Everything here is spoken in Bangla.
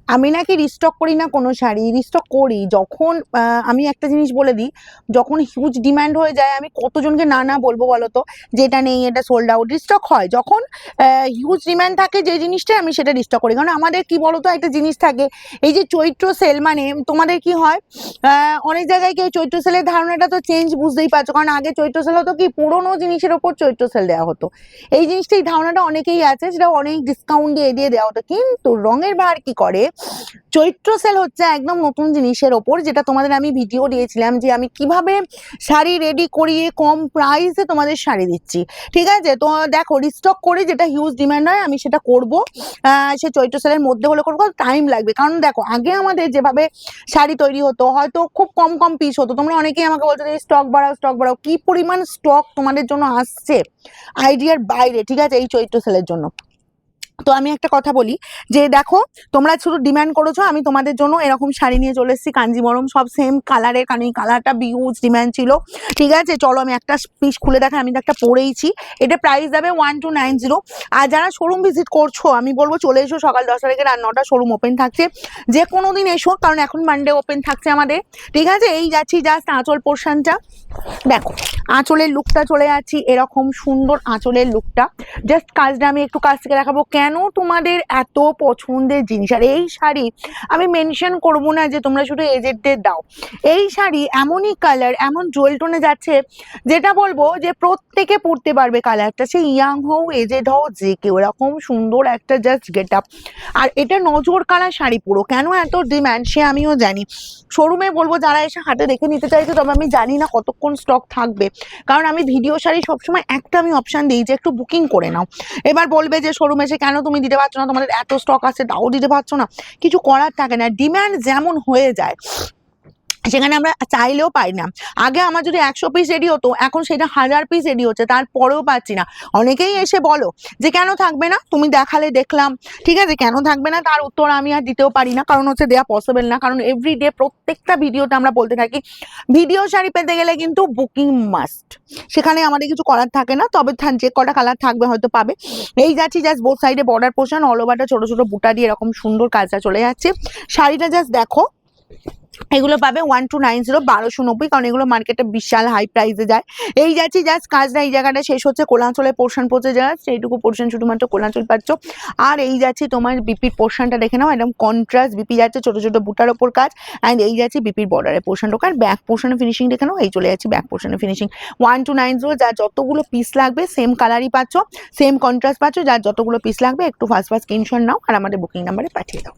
আমি নাকি রিস্টক করি না কোনো শাড়ি, রিস্টক করি যখন আমি একটা জিনিস বলে দিই, যখন হিউজ ডিমান্ড হয়ে যায় আমি কতজনকে না না বলবো বলো তো, যেটা নেই এটা সোল্ড আউট। রিস্টক হয় যখন হিউজ ডিমান্ড থাকে যে জিনিসটা, আমি সেটা রিস্টক করি। কারণ আমাদের কি বলতো, একটা জিনিস থাকে, এই যে চৈত্র সেল মানে তোমাদের কি হয়, অনেক জায়গায় কেউ চৈত্র সেলের ধারণাটা তো চেঞ্জ, বুঝতেই পারছো। কারণ আগে চৈত্র সেল হতো কি, পুরোনো জিনিসের ওপর চৈত্র সেল দেওয়া হতো। এই জিনিসটা, এই ধারণাটা অনেকেই আছে, সেটা অনেক ডিসকাউন্ট দিয়ে দিয়ে দেওয়া হতো। কিন্তু রঙের বাহার কি করে, চৈত্র সেল হচ্ছে একদম নতুন জিনিসের ওপর, যেটা তোমাদের আমি ভিডিও দিয়েছিলাম যে আমি কিভাবে শাড়ি রেডি করিয়ে কম প্রাইসে তোমাদের শাড়ি দিচ্ছি। ঠিক আছে, তো দেখো রিস্টক করে যেটা হিউজ ডিমান্ড হয় আমি সেটা করব। সে চৈত্র সেলের মধ্যে হলে করবো, টাইম লাগবে। কারণ দেখো আগে আমাদের যেভাবে শাড়ি তৈরি হতো, হয়তো খুব কম কম পিস হতো। তোমরা অনেকেই আমাকে বলছো যে স্টক বাড়াও, স্টক বাড়াও। কি পরিমাণ স্টক তোমাদের জন্য আসছে আইডিয়ার বাইরে, ঠিক আছে, এই চৈত্র সেলের জন্য। তো আমি একটা কথা বলি যে দেখো, তোমরা শুধু ডিমান্ড করেছো, আমি তোমাদের জন্য এরকম শাড়ি নিয়ে চলে এসেছি কাঞ্জিবরম, সব সেম কালারের। কারণ এই কালারটা হিউজ ডিমান্ড ছিল। ঠিক আছে, চলো আমি একটা পিস খুলে দেখাই। আমি তো একটা পরেইছি। এটা প্রাইস যাবে 1290। আর যারা শোরুম ভিজিট করছো, আমি বলবো চলে এসো সকাল 10টা থেকে রাত 9টা, শোরুম ওপেন থাকছে। যে কোনো দিন এসো, কারণ এখন মানডে ওপেন থাকছে আমাদের। ঠিক আছে, এই যাচ্ছি জাস্ট আঁচল পোর্শনটা দেখো। আঁচলের লুকটা চলে যাচ্ছি, এরকম সুন্দর আঁচলের লুকটা। জাস্ট কাজটা আমি একটু কাছ থেকে দেখাবো, কেন তোমাদের এত পছন্দের জিনিস। আর এই শাড়ি আমি মেনশন করবো না যে তোমরা শুধু এজেডদের দাও। এই শাড়ি এমনই কালার, এমন জুয়েল টোনে যাচ্ছে, যেটা বলবো যে প্রত্যেকে পরতে পারবে কালারটা, সে ইয়াং হও এজেড হও যে কেউ। এরকম সুন্দর একটা জাস্ট গেট আপ। আর এটা নজর কাড়া শাড়ি পুরো। কেন এত ডিমান্ড সে আমিও জানি। শোরুমে বলবো যারা এসে হাতে দেখে নিতে চাইছে, তবে আমি জানি না কতক্ষণ স্টক থাকবে। কারণ আমি ভিডিও শাড়ি সবসময় একটা আমি অপশান দিই যে একটু বুকিং করে নাও। এবার বলবে যে শোরুমে এসে কেন তুমি দিতে পারছো না, তোমাদের এত স্টক আছে তাও দিতে পারছো না। কিছু করার থাকে না, ডিমান্ড যেমন হয়ে যায় সেখানে আমরা চাইলেও পাই না। আগে আমার যদি 100 পিস রেডি হতো, এখন সেটা 1000 পিস রেডি হচ্ছে, তারপরেও পাচ্ছি না। অনেকেই এসে বলো যে কেন থাকবে না, তুমি দেখালে দেখলাম। ঠিক আছে, কেন থাকবে না তার উত্তর আমি আর দিতেও পারি না, কারণ হচ্ছে দেওয়া পসিবল না। কারণ এভরিডে প্রত্যেকটা ভিডিওতে আমরা বলতে থাকি ভিডিও শাড়ি পেতে গেলে কিন্তু বুকিং মাস্ট। সেখানে আমাদের কিছু করার থাকে না, তবে যে কটা কালার থাকবে হয়তো পাবে। এই যাচ্ছি জাস্ট বোথ সাইডে বর্ডার পোর্শন, অল ওভারটা ছোট ছোট বুটা দিয়ে এরকম সুন্দর কাজটা চলে যাচ্ছে। শাড়িটা জাস্ট দেখো, এগুলো পাবে 1290, 1290, কারণ এগুলো মার্কেটে বিশাল হাই প্রাইসে যায়। এই যাচ্ছি জাস্ট কাজটা এই জায়গাটা শেষ হচ্ছে, কোলাঞ্চলের পোর্শন পৌঁছে যায়, সেইটুকু পোর্শন শুধুমাত্র কোলাঞ্চল পাচ্ছ। আর এই যাচ্ছি তোমার বিপির পোর্শনটা দেখে নাও, একদম কন্ট্রাস্ট বিপি যাচ্ছে, ছোট ছোট বুটার ওপর কাজ। অ্যান্ড এই যাচ্ছি বিপির বর্ডারের পোর্শনটা, আর ব্যাক পোর্শনের ফিনিশিং দেখে নাও, এই চলে যাচ্ছি ব্যাক পোর্শনের ফিনিশিং। 1290, যার যতগুলো পিস লাগবে সেম কালারই পাচ্ছ, সেম কন্ট্রাস্ট পাচ্ছ। যার যতগুলো পিস লাগবে একটু ফার্স্ট স্ক্রিনশট নাও আর আমাদের বুকিং নাম্বারে পাঠিয়ে দাও।